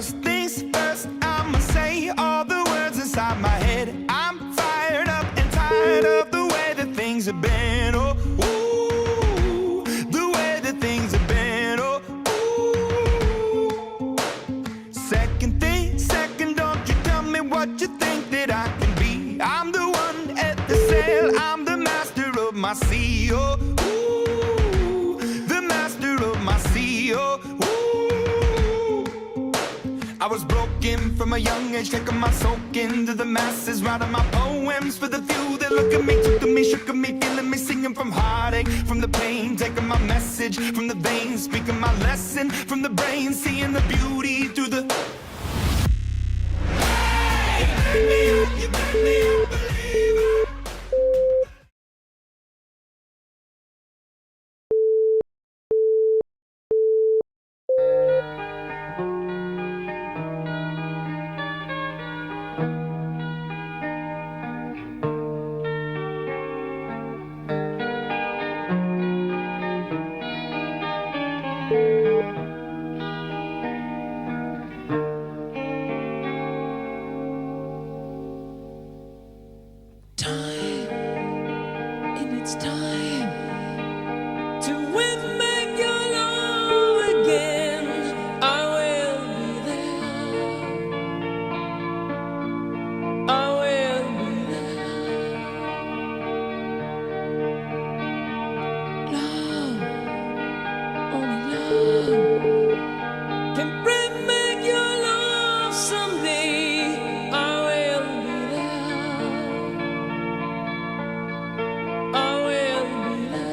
First things first, I'ma say all the words inside my head. I'm fired up and tired of the way that things have been. Oh, ooh, the way that things have been. Oh, ooh. Second thing, second, don't you tell me what you think that I can be. I'm the one at the sail, I'm the master of my sea. Oh, ooh, the master of my sea. Oh, ooh. I was broken from a young age, taking my soak into the masses, writing my poems for the few that look at me, took to me, shook at me, feeling me, singing from heartache, from the pain, taking my message from the veins, speaking my lesson from the brain, seeing the beauty through the. Hey, you make me a believer. It's time to win back your love again. I will be there. I will be there. Love, only love can bring back your love someday. I will be there. I will be there.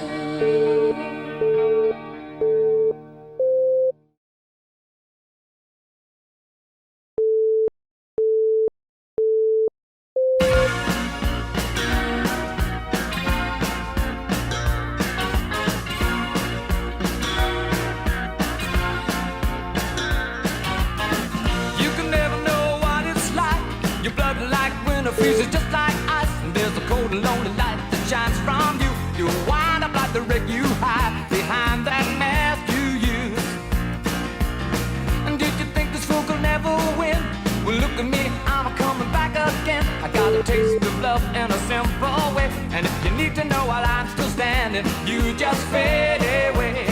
You can never know what it's like. Your blood like winter freezes just like ice. And there's a cold and lonely light that shines from you. You wind up like the wreck you hide behind that mask you use. And did you think this fool could never win? Well, look at me, I'm coming back again. I got a taste of love in a simple way. And if you need to know while I'm still standing, you just fade away.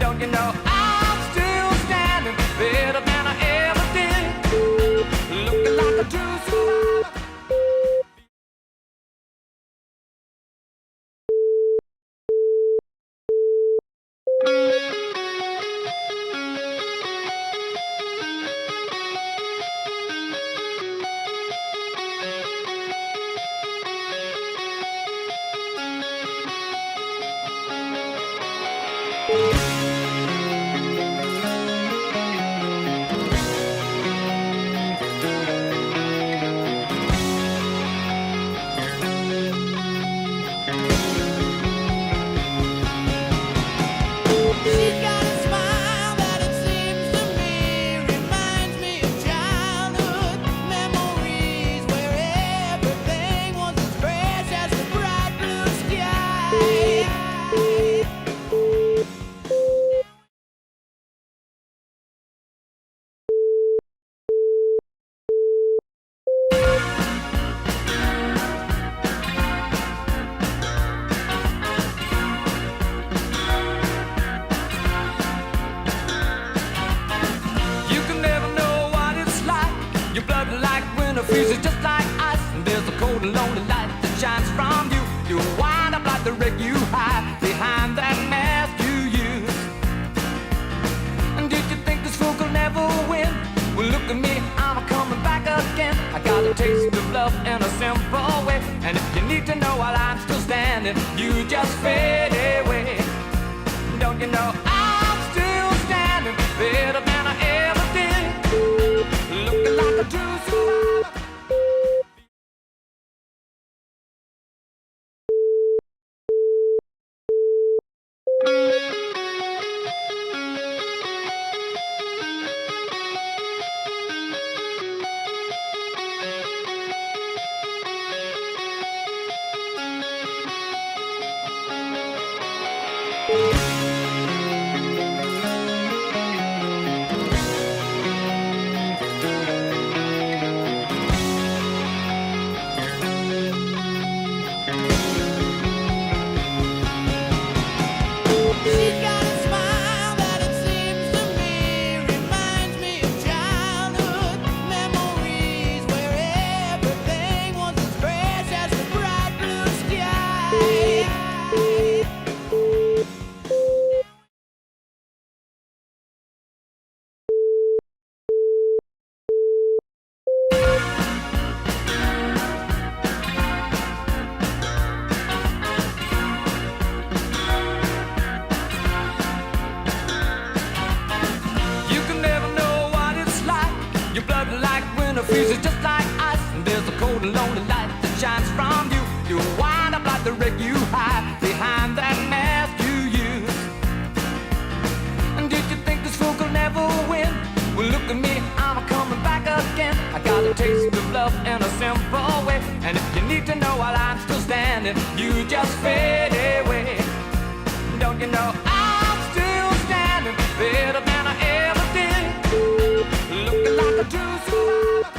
Don't you know I'm still standing better than I ever did, looking like a true survivor. She's got a smile that it seems to me reminds me of childhood memories where everything was as fresh as the bright blue sky. You can never know what it's like. Your blood like winter freezes just like ice. And there's a cold and lonely light that shines from you. You wind up like the wreck you hide behind that mask you use. And did you think this fool could never win? Well, look at me, I'm coming back again. I got a taste of love in a simple way. And if you need to know while I'm still standing, you just fade away. Don't you know I'm still standing better than I ever did, looking like a true survivor. lonely light that shines from you. You wind up like the wreck you hide behind that mask you use. And did you think this fool could never win? Well, look at me, I'm coming back again. I got a taste of love in a simple way. And if you need to know while I'm still standing, you just fade away. Don't you know I'm still standing better than I ever did, looking like a true survivor.